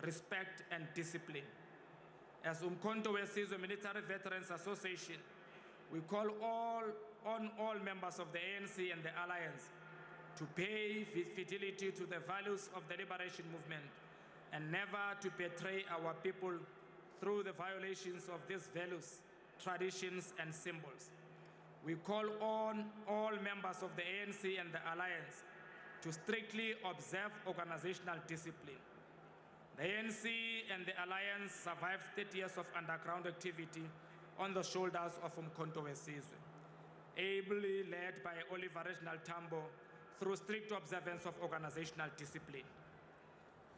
respect, and discipline. As uMkhonto weSizwe Military Veterans Association, we call on all members of the ANC and the Alliance to pay fidelity to the values of the liberation movement and never to betray our people through the violations of these values, traditions, and symbols. We call on all members of the ANC and the Alliance to strictly observe organizational discipline. The ANC and the Alliance survived 30 years of underground activity on the shoulders of uMkhonto weSizwe, ably led by Oliver Reginald Tambo through strict observance of organizational discipline.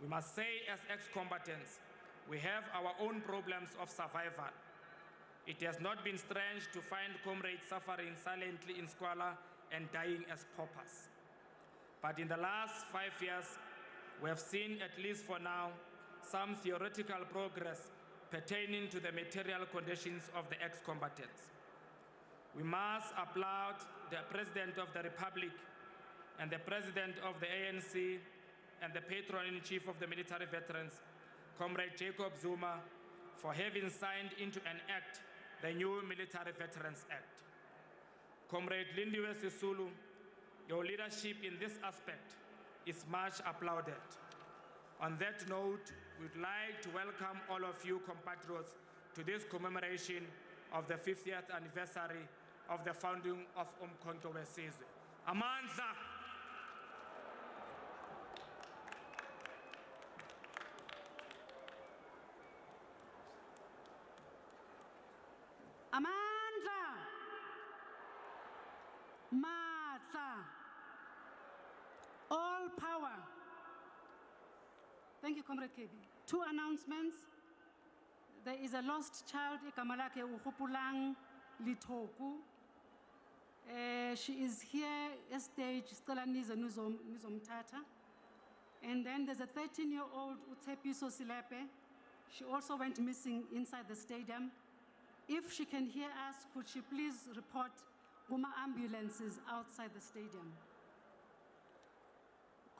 We must say, as ex-combatants, we have our own problems of survival. It has not been strange to find comrades suffering silently in squalor and dying as paupers. But in the last 5 years, we have seen, at least for now, some theoretical progress pertaining to the material conditions of the ex-combatants. We must applaud the President of the Republic and the President of the ANC and the Patron-in-Chief of the military veterans, Comrade Jacob Zuma, for having signed into an act the new Military Veterans Act. Comrade Lindiwe Sisulu, your leadership in this aspect is much applauded. On that note, we'd like to welcome all of you compatriots to this commemoration of the 50th anniversary of the founding of uMkhonto weSizwe. Amandla! Amandla! Matla! All power. Thank you, Comrade KB. 2 announcements. There is a lost child, igama lakhe uKhupulang Litoku. She is here at stage, sicela nize nizomthatha. And then there's a 13-year-old uTshepiso Silepe. She also went missing inside the stadium. If she can hear us, could she please report ambulances outside the stadium?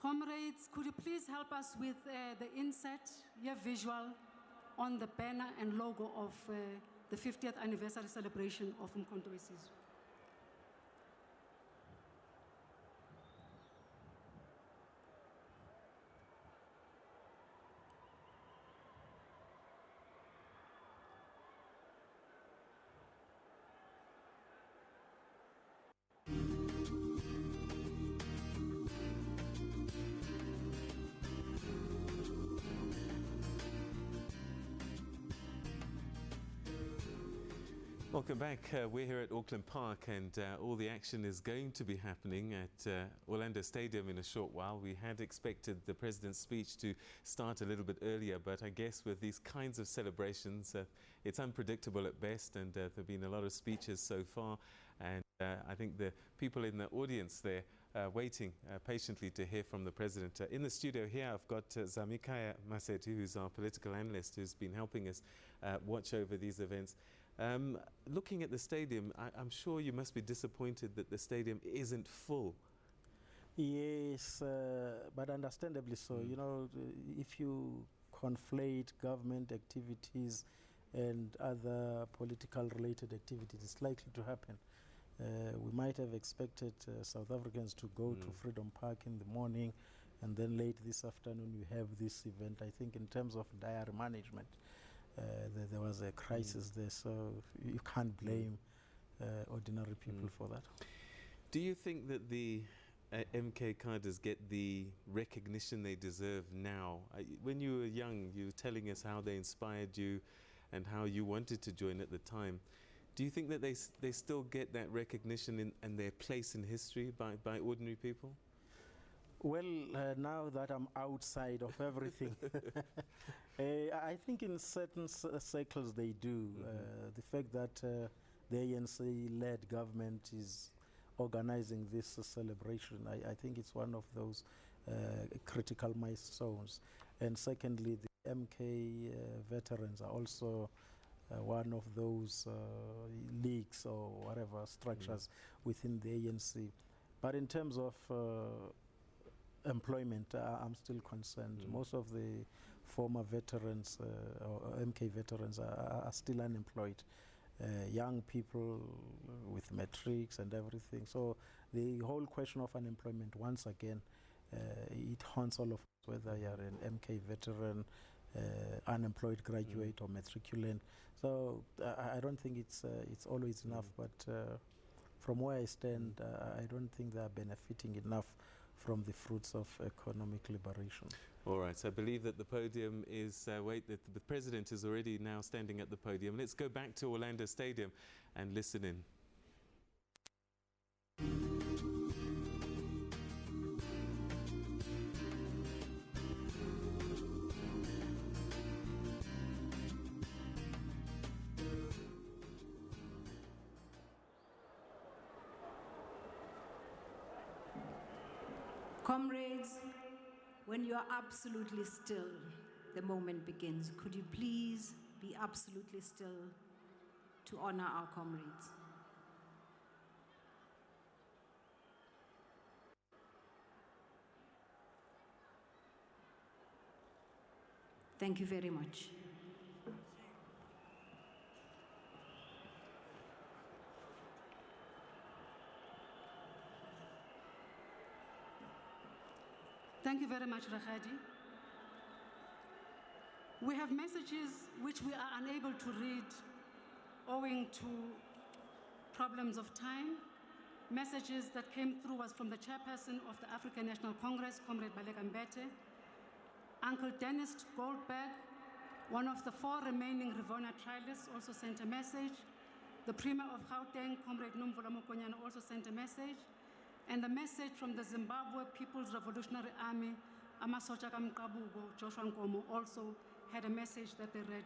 Comrades, could you please help us with the insert, your visual, on the banner and logo of the 50th anniversary celebration of uMkhonto weSizwe? Welcome back. We're here at Auckland Park, and all the action is going to be happening at Orlando Stadium in a short while. We had expected the President's speech to start a little bit earlier, but I guess with these kinds of celebrations, it's unpredictable at best, and there have been a lot of speeches so far, and I think the people in the audience there waiting patiently to hear from the President. In the studio here, I've got Zamikaya Masetu, who's our political analyst, who's been helping us watch over these events. Looking at the stadium, I'm sure you must be disappointed that the stadium isn't full. Yes, but understandably so. You know, if you conflate government activities and other political related activities, it's likely to happen. We might have expected South Africans to go to Freedom Park in the morning, and then late this afternoon you have this event. I think in terms of diary management, there was a crisis there, so you can't blame ordinary people for that. Do you think that the MK cadres get the recognition they deserve now? When you were young, you were telling us how they inspired you and how you wanted to join at the time. Do you think that they still get that recognition and their place in history by ordinary people? Well, now that I'm outside of everything, I think in certain circles they do. The fact that the ANC-led government is organizing this celebration, I think it's one of those critical milestones. And secondly, the MK veterans are also one of those leagues or whatever structures within the ANC. But in terms of employment, I'm still concerned. Most of the former veterans or MK veterans are still unemployed. Young people with matrics and everything. So the whole question of unemployment, once again, it haunts all of us, whether you're an MK veteran, unemployed graduate or matriculant. So I don't think it's always enough, but from where I stand, I don't think they are benefiting enough from the fruits of economic liberation. All right, so I believe that the podium is, the president is already now standing at the podium. Let's go back to Orlando Stadium and listen in. Comrades, when you are absolutely still, the moment begins. Could you please be absolutely still to honor our comrades? Thank you very much. Thank you very much, Rakhadi. We have messages which we are unable to read owing to problems of time. Messages that came through was from the chairperson of the African National Congress, Comrade Baleka Mbete. Uncle Dennis Goldberg, one of the 4 remaining Rivonia trialists, also sent a message. The Premier of Gauteng, Comrade Nomvula Mokonyane, also sent a message. And the message from the Zimbabwe People's Revolutionary Army, Amasocha Kamqabugo, Joshua Nkomo, also had a message that they read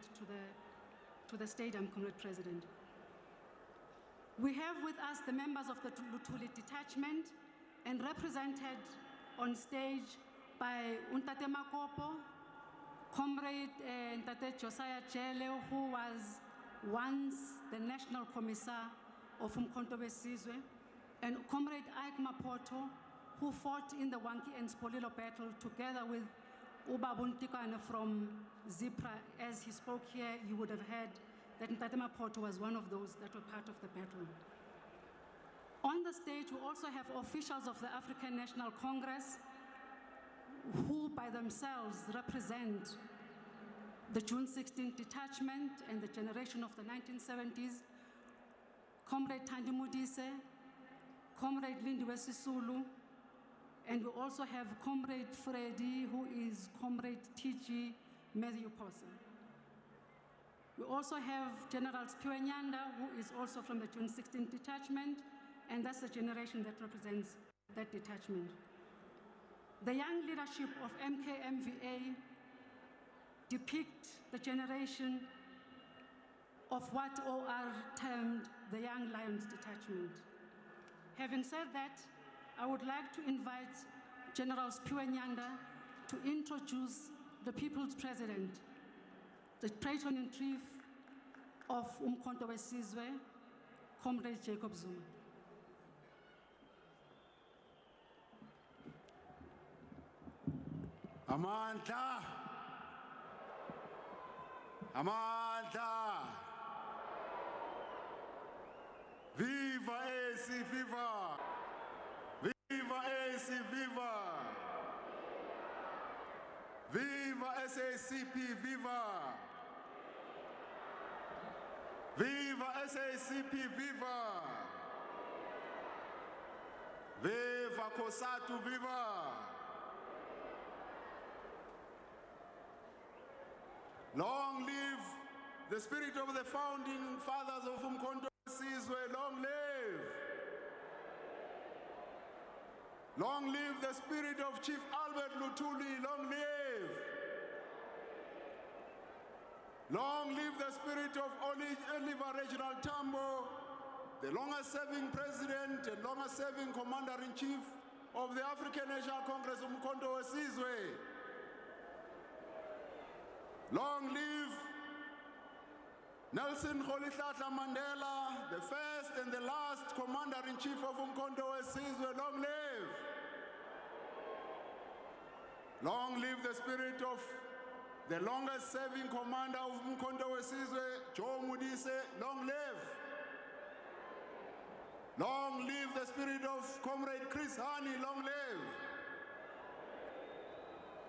to the stadium, Comrade President. We have with us the members of the Lutuli detachment and represented on stage by Untate Makopo, Comrade Ntate Josiah Jele, who was once the National Commissar of uMkhonto weSizwe, and Comrade Ike Mapoto, who fought in the Wanki and Spolilo battle together with Ubaba Ntikane from Zipra. As he spoke here, you would have heard that Ntate Mapoto was one of those that were part of the battle. On the stage, we also have officials of the African National Congress who by themselves represent the June 16th detachment and the generation of the 1970s, Comrade Thandi Modise, Comrade Lindiwe Sisulu, and we also have Comrade Freddy, who is Comrade TG Matthew Posse. We also have General Spiwe Nyanda, who is also from the June 16th detachment, and that's the generation that represents that detachment. The young leadership of MKMVA depict the generation of what OR termed the Young Lions Detachment. Having said that, I would like to invite General Spiwe Nyanda to introduce the People's President, the Patron-in-Chief of uMkhonto weSizwe, Comrade Jacob Zuma. Amandla! Amandla! Viva AC, viva! Viva AC, viva! Viva SACP, viva! Viva SACP, viva! Viva COSATU, viva! Long live the spirit of the founding fathers of uMkhonto weSizwe, long live! Long live the spirit of Chief Albert Luthuli, long live! Long live the spirit of Oliver Reginald Tambo, the longest-serving president and longest-serving commander-in-chief of the African National Congress uMkhonto weSizwe. Long live Nelson Rolihlahla Mandela, the first and the last commander-in-chief of uMkhonto weSizwe. Long live! Long live the spirit of the longest-serving commander of uMkhonto weSizwe, Joe Modise. Long live! Long live the spirit of Comrade Chris Hani. Long live!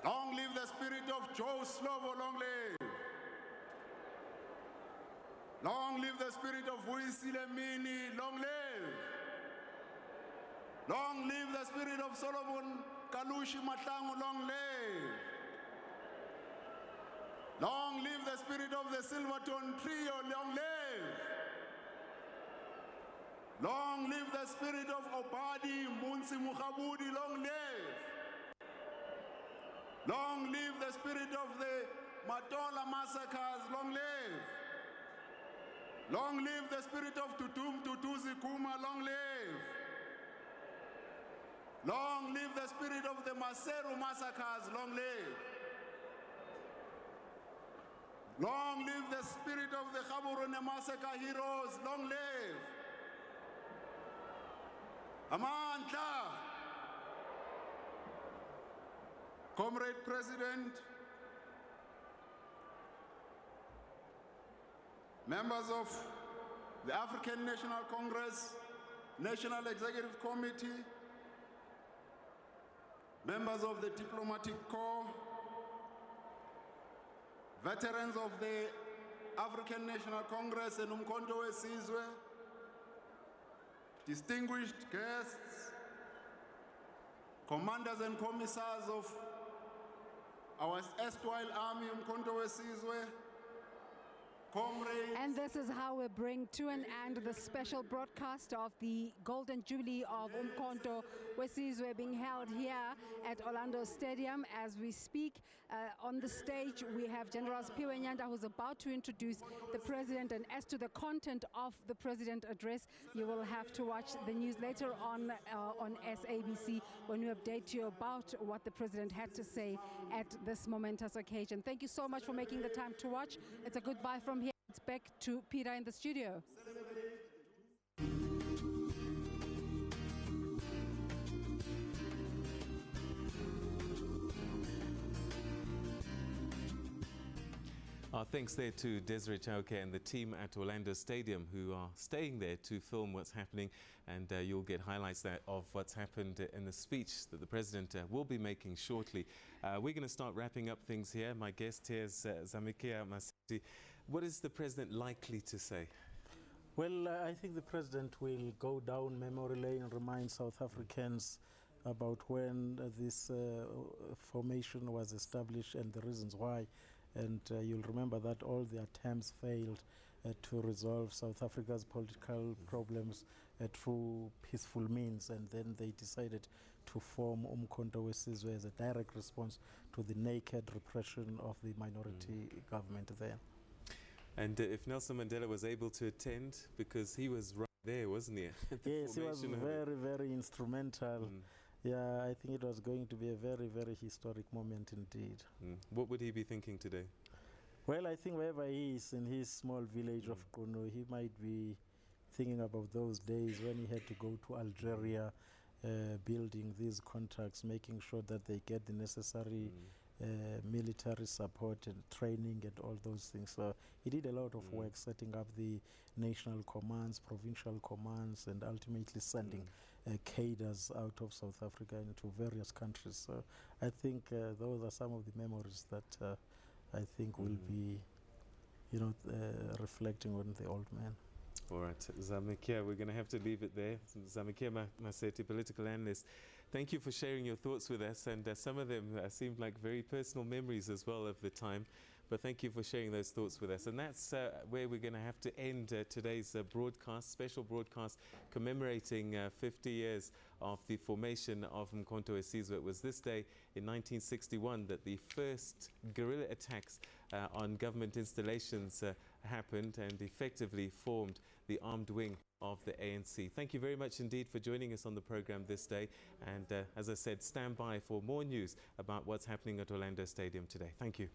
Long live the spirit of Joe Slovo. Long live! Long live the spirit of weSizwe Mini. Long live! Long live the spirit of Solomon Kalushi Mahlangu. Long live! Long live the spirit of the Silverton Trio. Long live! Long live the spirit of Obadi Munsi Mukhabudi. Long live! Long live the spirit of the Matola massacres. Long live! Long live the spirit of Tutum Tutuzi Kuma. Long live! Long live the spirit of the Maseru massacres. Long live! Long live the spirit of the Gaborone massacre heroes. Long live! Amandla! Comrade President, members of the African National Congress, National Executive Committee, members of the Diplomatic Corps, veterans of the African National Congress and uMkhonto weSizwe, distinguished guests, commanders and commissars of our erstwhile army, uMkhonto weSizwe, comrades. And this is how we bring to an end the special broadcast of the Golden Jubilee of uMkhonto weSizwe being held here at Orlando Stadium as we speak. On the stage, we have General Sphiwe Nyanda, who's about to introduce the president. And as to the content of the president address, you will have to watch the news later on SABC when we update you about what the president had to say at this momentous occasion. Thank you so much for making the time to watch. It's a goodbye from here. It's back to Peter in the studio. Our thanks there to Desiree Chauke and the team at Orlando Stadium who are staying there to film what's happening, and you'll get highlights there of what's happened in the speech that the President will be making shortly. We're going to start wrapping up things here. My guest here is Zamikia Masisi. What is the President likely to say? Well, I think the President will go down memory lane and remind South Africans about when this formation was established and the reasons why. And you'll remember that all the attempts failed to resolve South Africa's political problems through peaceful means, and then they decided to form uMkhonto weSizwe as a direct response to the naked repression of the minority government there. And if Nelson Mandela was able to attend, because he was right there, wasn't he? Yes, he was very, very instrumental. Yeah, I think it was going to be a very, very historic moment indeed. What would he be thinking today? Well, I think wherever he is in his small village of Kuno, he might be thinking about those days when he had to go to Algeria, building these contacts, making sure that they get the necessary military support and training and all those things. So he did a lot of work setting up the national commands, provincial commands, and ultimately sending cadres out of South Africa into various countries. So I think those are some of the memories that I think will be, reflecting on the old man. All right, Zamikia, we're going to have to leave it there. Zamikia Maseti, political analyst, thank you for sharing your thoughts with us, and some of them seemed like very personal memories as well of the time. But thank you for sharing those thoughts with us. And that's where we're going to have to end today's broadcast, special broadcast commemorating 50 years of the formation of uMkhonto weSizwe. It was this day in 1961 that the first guerrilla attacks on government installations happened and effectively formed the armed wing of the ANC. Thank you very much indeed for joining us on the program this day. And as I said, stand by for more news about what's happening at Orlando Stadium today. Thank you.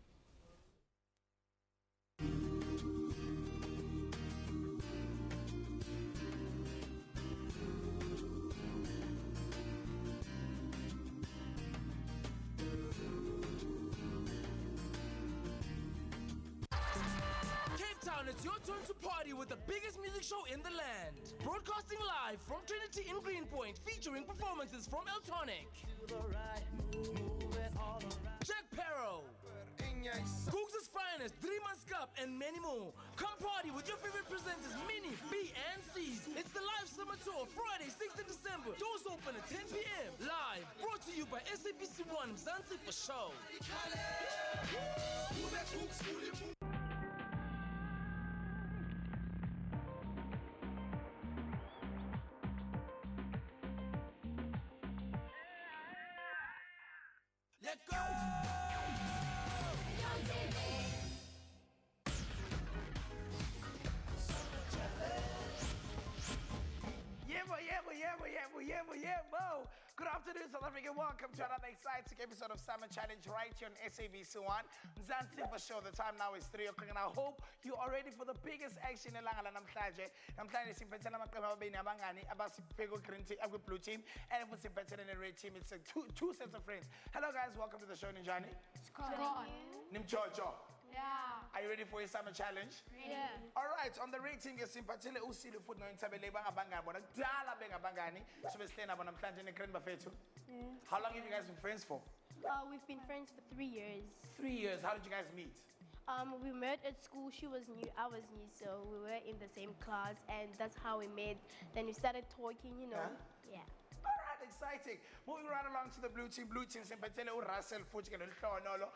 It's your turn to party with the biggest music show in the land. Broadcasting live from Trinity in Greenpoint, featuring performances from Eltonic, Jack Perro, Cooks' Finest, 3 Months Cup, and many more. Come party with your favorite presenters, Minnie, B, and C's. It's the live summer tour, Friday, 6th of December. Doors open at 10 p.m. Live, brought to you by SABC 1 Mzansi for show. Let go! Yeah. Good afternoon, South Africa. Welcome to another exciting episode of Summer Challenge right here on SABC 1. Mzansi for show. The time now is 3 o'clock, and I hope you are ready for the biggest action in Langala namhlanje. Namhlanje simphethe amaqembu amabili abangani abasibheke green team, blue team, and simphethe the red team. It's two sets of friends. Hello guys, welcome to the show. Ninjani. Nimchocho. Yeah. Are you ready for your summer challenge? Yeah. All right, on the rating, simpathele usile futhi nointabele bangabangani bona kudala bengabangani sobe sihlena bona namhlanje negrand bafethu. How long have you guys been friends for? We've been friends for 3 years. 3 years. How did you guys meet? We met at school. She was new, I was new, so we were in the same class, and that's how we met. Then we started talking, you know. Yeah. All right, exciting. Moving right along to the blue team. Blue team, simpathele uRussell futhi ke nohlonolo.